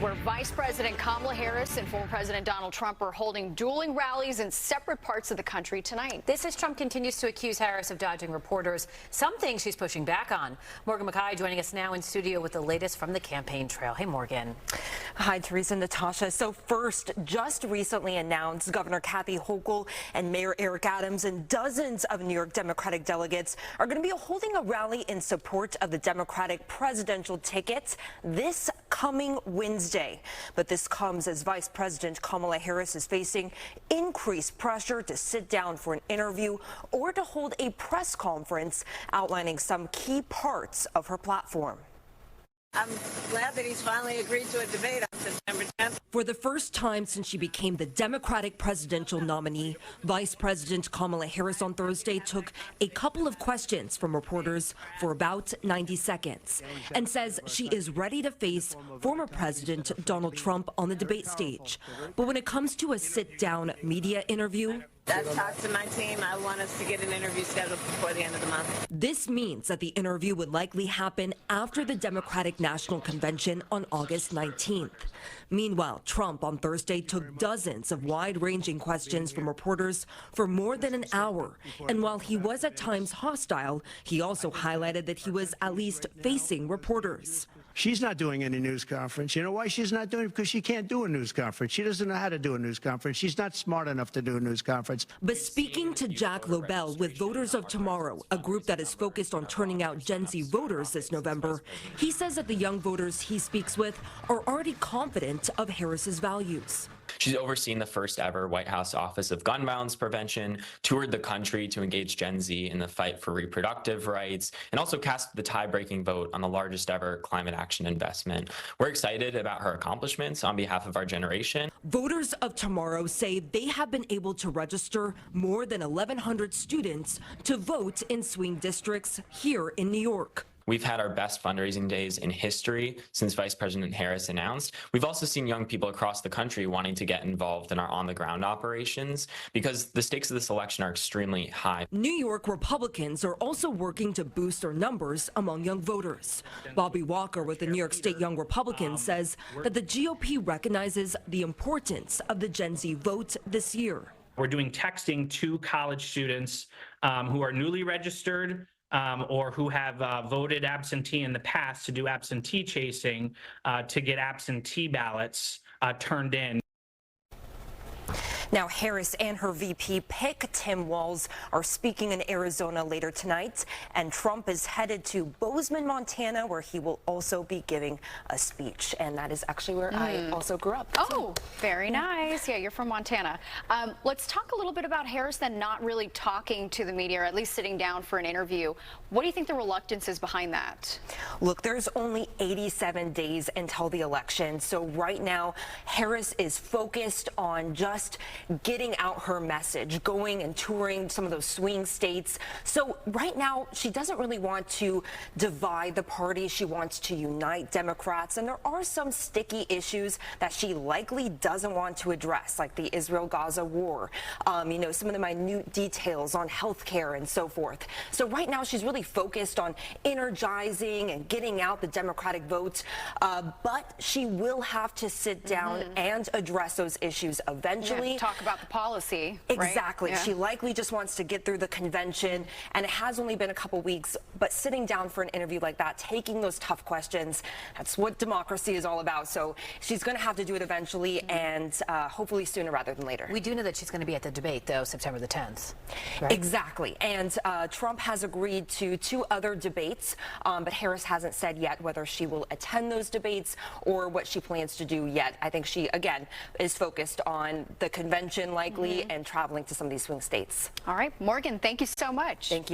where Vice President Kamala Harris and former President Donald Trump are holding dueling rallies in separate parts of the country tonight. This as Trump continues to accuse Harris of dodging reporters, some things she's pushing back on. Morgan McKay joining us now in studio with the latest from the campaign trail. Hey, Morgan. Hi, Teresa and Natasha. So first, just recently announced, Governor Kathy Hochul and Mayor Eric Adams and dozens of New York Democratic delegates are going to be holding a rally in support of the Democratic presidential ticket this coming Wednesday. But this comes as Vice President Kamala Harris is facing increased pressure to sit down for an interview or to hold a press conference outlining some key parts of her platform. I'm glad that he's finally agreed to a debate on September 10th. For the first time since she became the Democratic presidential nominee, Vice President Kamala Harris on Thursday took a couple of questions from reporters for about 90 seconds and says she is ready to face former President Donald Trump on the debate stage. But when it comes to a sit-down media interview, I've talked to my team. I want us to get an interview scheduled before the end of the month. This means that the interview would likely happen after the Democratic National Convention on August 19th. Meanwhile, Trump on Thursday took dozens of wide-ranging questions from reporters for more than an hour. And while he was at times hostile, he also highlighted that he was at least facing reporters. She's not doing any news conference. You know why she's not doing it? Because she can't do a news conference. She doesn't know how to do a news conference. She's not smart enough to do a news conference. But speaking to Jack Lobel with Voters of Tomorrow, a group that is focused on turning out Gen Z voters this November, he says that the young voters he speaks with are already confident of Harris's values. She's overseen the first ever White House Office of Gun Violence Prevention, toured the country to engage Gen Z in the fight for reproductive rights, and also cast the tie-breaking vote on the largest ever climate action investment. We're excited about her accomplishments on behalf of our generation. Voters of Tomorrow say they have been able to register more than 1,100 students to vote in swing districts here in New York. We've had our best fundraising days in history since Vice President Harris announced. We've also seen young people across the country wanting to get involved in our on-the-ground operations because the stakes of this election are extremely high. New York Republicans are also working to boost their numbers among young voters. Bobby Walker with the New York State Young Republicans says that the GOP recognizes the importance of the Gen Z vote this year. We're doing texting to college students who are newly registered or who have voted absentee in the past to do absentee chasing to get absentee ballots turned in. Now, Harris and her VP pick, Tim Walz, are speaking in Arizona later tonight, and Trump is headed to Bozeman, Montana, where he will also be giving a speech. And that is actually where I also grew up. Oh, very nice. Yeah, you're from Montana. Let's talk a little bit about Harris then not really talking to the media, or at least sitting down for an interview. What do you think the reluctance is behind that? Look, there's only 87 days until the election. So right now, Harris is focused on just getting out her message, going and touring some of those swing states. So right now, she doesn't really want to divide the party. She wants to unite Democrats. And there are some sticky issues that she likely doesn't want to address, like the Israel-Gaza war, you know, some of the minute details on health care and so forth. So right now, she's really focused on energizing and getting out the Democratic vote. But she will have to sit down and address those issues eventually. Yeah, talk about the policy. Exactly. Right? Yeah. She likely just wants to get through the convention, and it has only been a couple weeks, but sitting down for an interview like that, taking those tough questions, that's what democracy is all about. So she's going to have to do it eventually, and hopefully sooner rather than later. We do know that she's going to be at the debate, though, September the 10th. Right? Exactly. And Trump has agreed to 2 other debates, but Harris hasn't said yet whether she will attend those debates or what she plans to do yet. I think she, again, is focused on the convention likely and traveling to some of these swing states. All right, Morgan, thank you so much. Thank you.